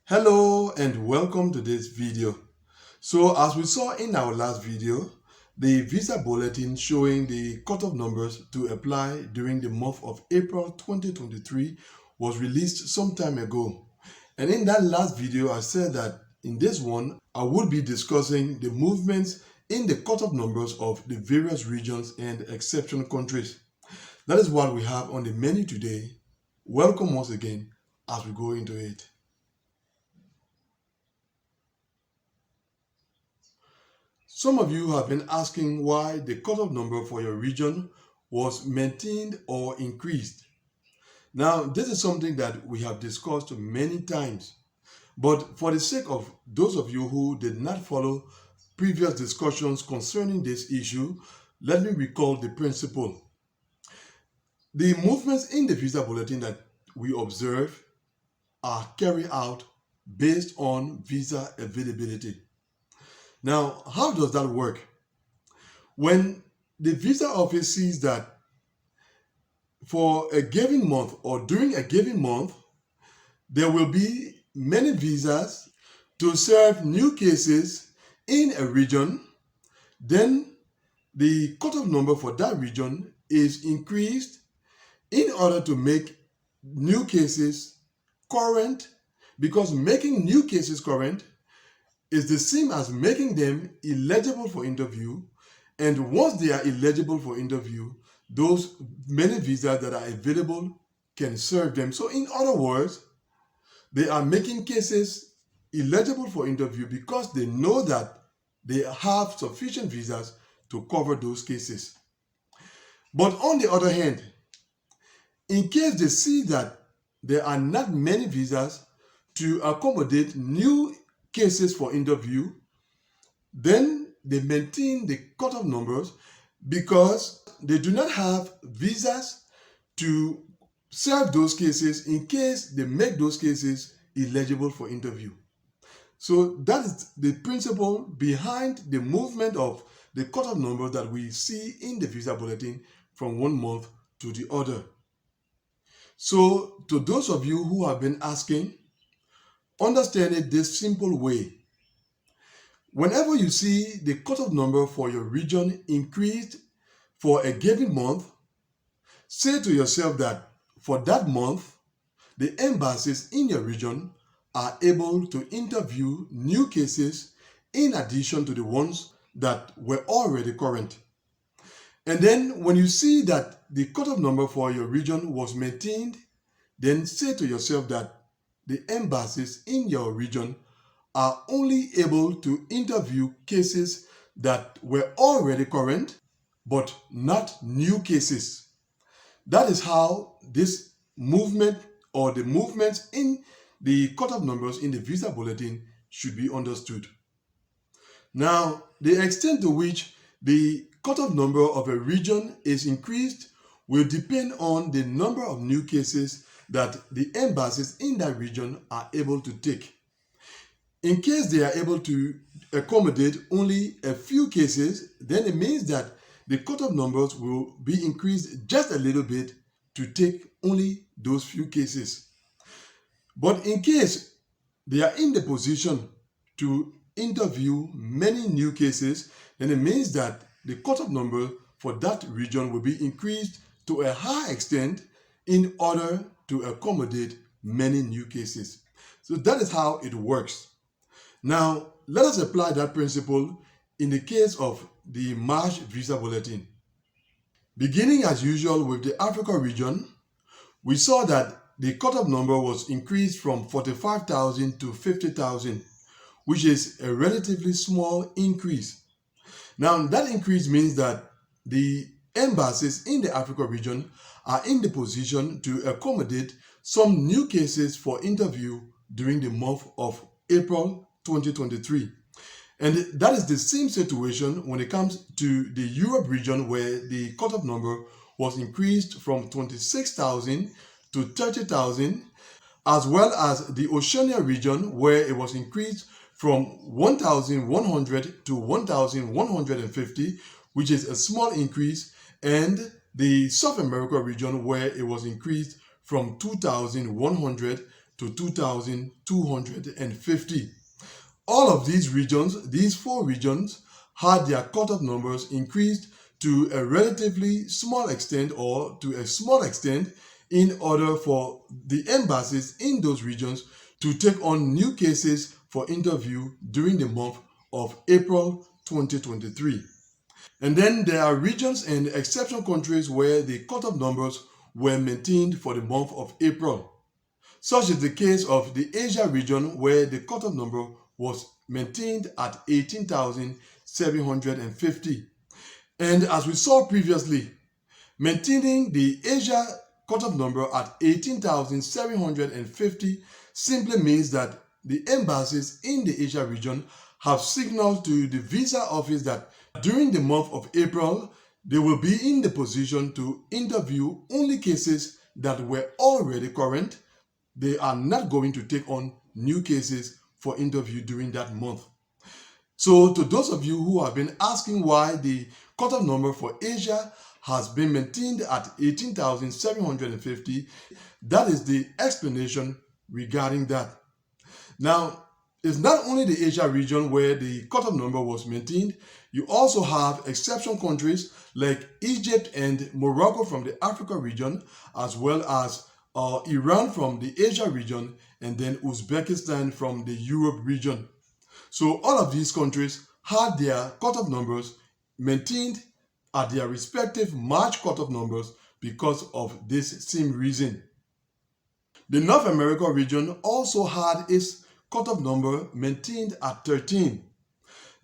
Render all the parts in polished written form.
Hello and welcome to this video. So as we saw in our last video, the visa bulletin showing the cutoff numbers to apply during the month of April 2023 was released some time ago. And in that last video, I said that in this one, I would be discussing the movements in the cutoff numbers of the various regions and exception countries. That is what we have on the menu today. Welcome once again as we go into it. Some of you have been asking why the cutoff number for your region was maintained or increased. Now, this is something that we have discussed many times, but for the sake of those of you who did not follow previous discussions concerning this issue, let me recall the principle. The movements in the visa bulletin that we observe are carried out based on visa availability. Now, how does that work? When the visa office sees that for a given month or during a given month, there will be many visas to serve new cases in a region, then the cutoff number for that region is increased in order to make new cases current, because making new cases current is the same as making them eligible for interview. And once they are eligible for interview, those many visas that are available can serve them. So in other words, they are making cases eligible for interview because they know that they have sufficient visas to cover those cases. But on the other hand, in case they see that there are not many visas to accommodate new cases for interview, then they maintain the cutoff numbers because they do not have visas to serve those cases in case they make those cases eligible for interview. So that is the principle behind the movement of the cutoff numbers that we see in the visa bulletin from one month to the other. So to those of you who have been asking, understand it this simple way. Whenever you see the cutoff number for your region increased for a given month, say to yourself that for that month, the embassies in your region are able to interview new cases in addition to the ones that were already current. And then when you see that the cutoff number for your region was maintained, then say to yourself that the embassies in your region are only able to interview cases that were already current, but not new cases. That is how this movement or the movements in the cutoff numbers in the visa bulletin should be understood. Now, the extent to which the cutoff number of a region is increased will depend on the number of new cases that the embassies in that region are able to take. In case they are able to accommodate only a few cases, then it means that the cutoff numbers will be increased just a little bit to take only those few cases. But in case they are in the position to interview many new cases, then it means that the cutoff number for that region will be increased to a high extent in order to accommodate many new cases. So that is how it works. Now, let us apply that principle in the case of the March visa bulletin. Beginning as usual with the Africa region, we saw that the cutoff number was increased from 45,000 to 50,000, which is a relatively small increase. Now, that increase means that the embassies in the Africa region are in the position to accommodate some new cases for interview during the month of April 2023. And that is the same situation when it comes to the Europe region, where the cutoff number was increased from 26,000 to 30,000, as well as the Oceania region, where it was increased from 1,100 to 1,150, which is a small increase, and the South America region, where it was increased from 2,100 to 2,250. All of these regions, these 4 regions, had their cutoff numbers increased to a relatively small extent or to a small extent in order for the embassies in those regions to take on new cases for interview during the month of April 2023. And then there are regions and exception countries where the cutoff numbers were maintained for the month of April. Such is the case of the Asia region, where the cutoff number was maintained at 18,750. And as we saw previously, maintaining the Asia cutoff number at 18,750 simply means that the embassies in the Asia region have signaled to the visa office that during the month of April, they will be in the position to interview only cases that were already current. They are not going to take on new cases for interview during that month. So to those of you who have been asking why the cutoff number for Asia has been maintained at 18,750, that is the explanation regarding that. Now, it's not only the Asia region where the cutoff number was maintained. You also have exception countries like Egypt and Morocco from the Africa region, as well as Iran from the Asia region, and then Uzbekistan from the Europe region. So all of these countries had their cutoff numbers maintained at their respective March cutoff numbers because of this same reason. The North America region also had its cutoff number maintained at 13.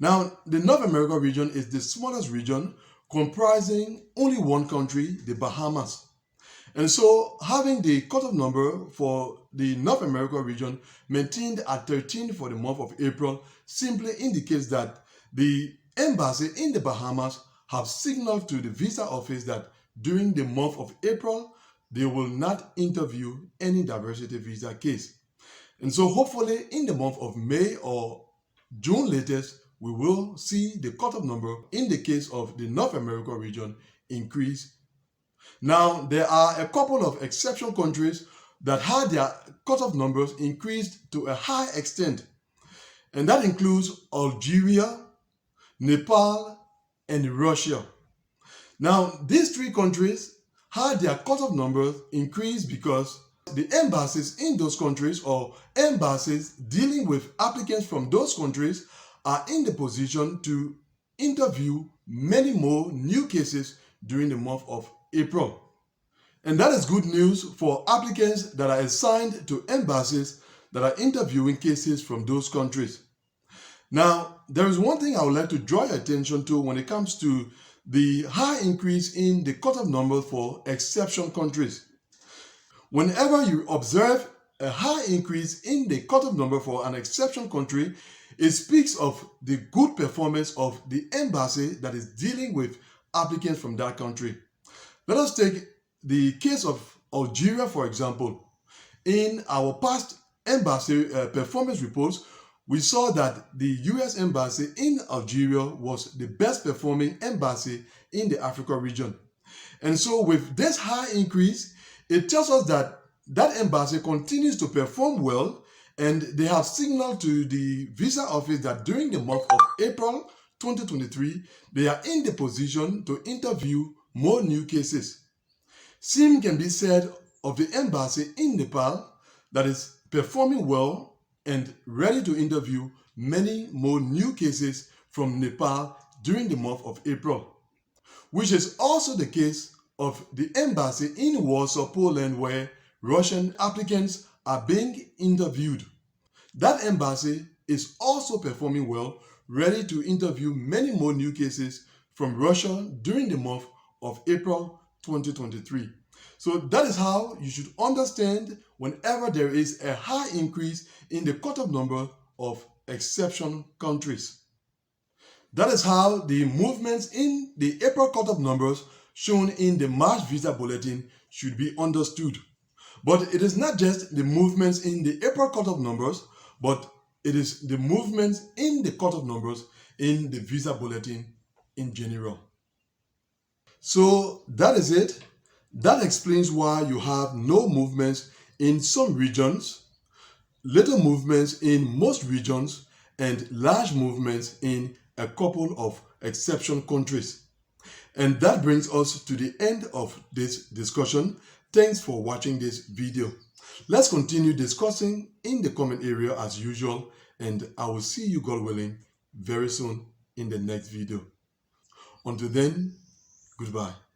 Now, the North America region is the smallest region, comprising only one country, the Bahamas. And so having the cutoff number for the North America region maintained at 13 for the month of April simply indicates that the embassy in the Bahamas have signaled to the visa office that during the month of April, they will not interview any diversity visa case. And so hopefully in the month of May or June latest, we will see the cutoff number in the case of the North America region increase. Now, there are a couple of exception countries that had their cutoff numbers increased to a high extent, and that includes Algeria, Nepal, and Russia. Now, these 3 countries had their cutoff numbers increased because the embassies in those countries or embassies dealing with applicants from those countries are in the position to interview many more new cases during the month of April. And that is good news for applicants that are assigned to embassies that are interviewing cases from those countries. Now, there is one thing I would like to draw your attention to when it comes to the high increase in the cutoff number for exception countries. Whenever you observe a high increase in the cutoff number for an exception country, it speaks of the good performance of the embassy that is dealing with applicants from that country. Let us take the case of Algeria, for example. In our past embassy performance reports, we saw that the U.S. Embassy in Algeria was the best performing embassy in the Africa region. And so with this high increase, it tells us that that embassy continues to perform well, and they have signaled to the visa office that during the month of April 2023, they are in the position to interview more new cases. Same can be said of the embassy in Nepal that is performing well and ready to interview many more new cases from Nepal during the month of April, which is also the case of the embassy in Warsaw, Poland, where Russian applicants are being interviewed. That embassy is also performing well, ready to interview many more new cases from Russia during the month of April 2023. So that is how you should understand whenever there is a high increase in the cutoff number of exception countries. That is how the movements in the April cutoff numbers shown in the March visa bulletin should be understood. But it is not just the movements in the April cutoff numbers, but it is the movements in the cutoff numbers in the visa bulletin in general. So that is it. That explains why you have no movements in some regions, little movements in most regions, and large movements in a couple of exception countries. And that brings us to the end of this discussion. Thanks for watching this video. Let's continue discussing in the comment area as usual, and I will see you, God willing, very soon in the next video. Until then, goodbye.